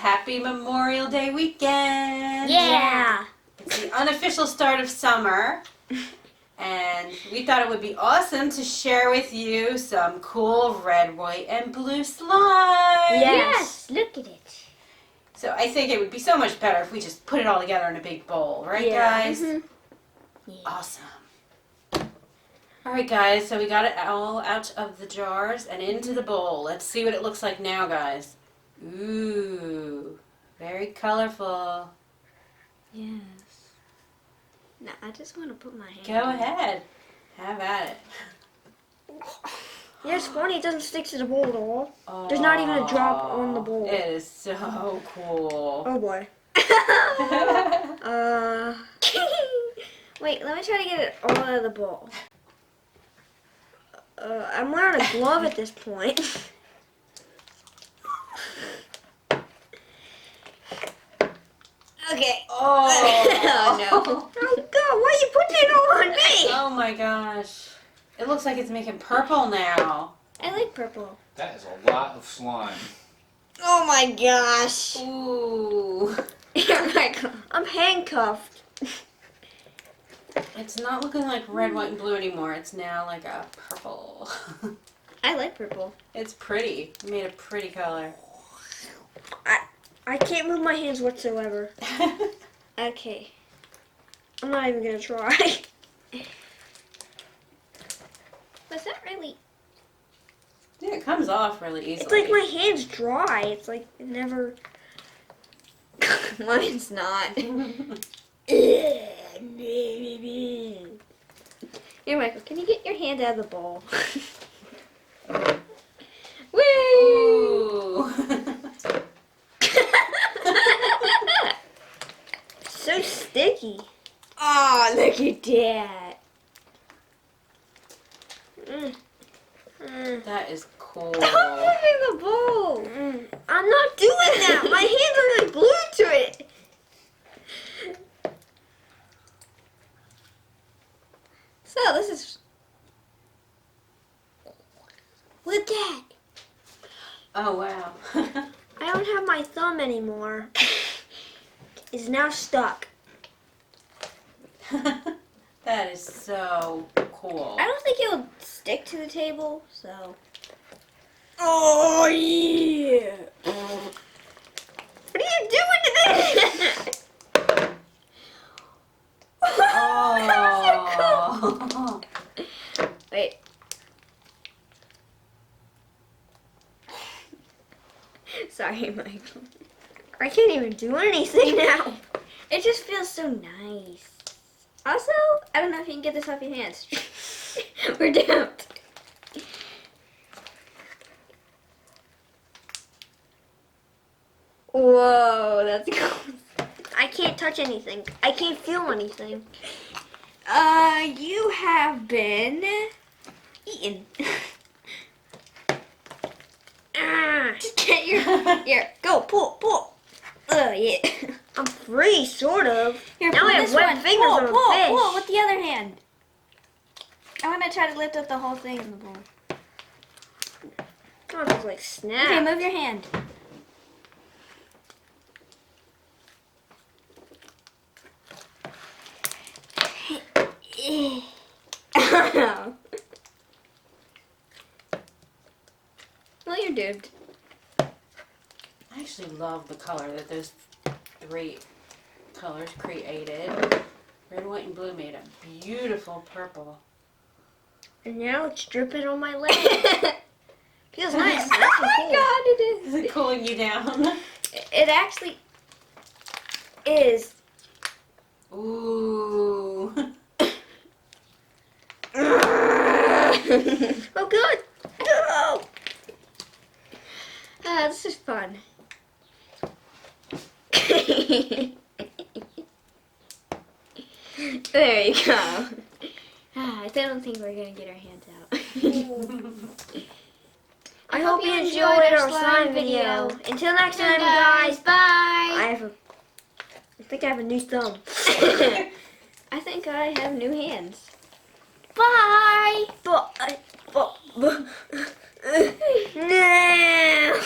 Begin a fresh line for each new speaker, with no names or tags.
happy Memorial Day weekend.
Yeah.
It's the unofficial start of summer. And we thought it would be awesome to share with you some cool red, white, and blue slime.
Yes, look at it.
So I think it would be so much better if we just put it all together in a big bowl. Right, guys?
Mm-hmm. Yeah.
Awesome. All right, guys. So we got it all out of the jars and into the bowl. Let's see what it looks like now, guys. Ooh, very colorful.
Yes. Now, I just want to put my hand
Go
in.
ahead. Have at it.
Yeah, it's funny. It doesn't stick to the bowl at all. There's not even a drop on the bowl.
It is so cool.
Oh, boy. Wait, let me try to get it all out of the bowl. I'm wearing a glove at this point. Okay.
Oh.
Oh, no. Oh, God, why are you putting it all on me?
Oh, my gosh. It looks like it's making purple now.
I like purple.
That is a lot of slime.
Oh, my gosh.
Ooh.
I'm handcuffed.
It's not looking like red, white, and blue anymore. It's now like a purple.
I like purple.
It's pretty. You made a pretty color.
I can't move my hands whatsoever. Okay. I'm not even going to try. Was that really...
Yeah, it comes off really easily.
It's like my hand's dry. It's like it never... Mine's not. Here, Michael, can you get your hand out of the bowl? Woo!
Ooh.
So sticky. Oh, look at that.
That is cool.
Don't move in the bowl. I'm not doing that. My hands are like glued to it. So this is. Look at that.
Oh, wow.
I don't have my thumb anymore. It's now stuck.
That is so cool.
I don't think it'll stick to the table, so. Oh yeah! What are you doing to this?
Oh.
Wait. Sorry, Michael. I can't even do anything now. It just feels so nice. Also, I don't know if you can get this off your hands. We're doomed. Whoa, that's cool. I can't touch anything. I can't feel anything. You have been eaten. Just get your, go, pull. Yeah. I'm free, sort of.
Here,
now
pull
I have
this
wet
one.
fingers on a fish.
Pull with the other hand. I'm gonna try to lift up the whole thing in the bowl.
Oh, it's like snap.
Okay, move your hand.
Well, you're doomed.
I actually love the color that those three colors created. Red, white, and blue made a beautiful purple.
And now it's dripping on my leg. Feels nice.
Oh my God, it is.
Is it cooling you down?
It actually is.
Ooh.
Oh, good. Oh. This is fun. There you go. I don't think we're going to get our hands out. I hope you enjoyed our slime video. Until next time, guys.
Bye.
I think I have a new thumb.
I think I have new hands.
Bye. No.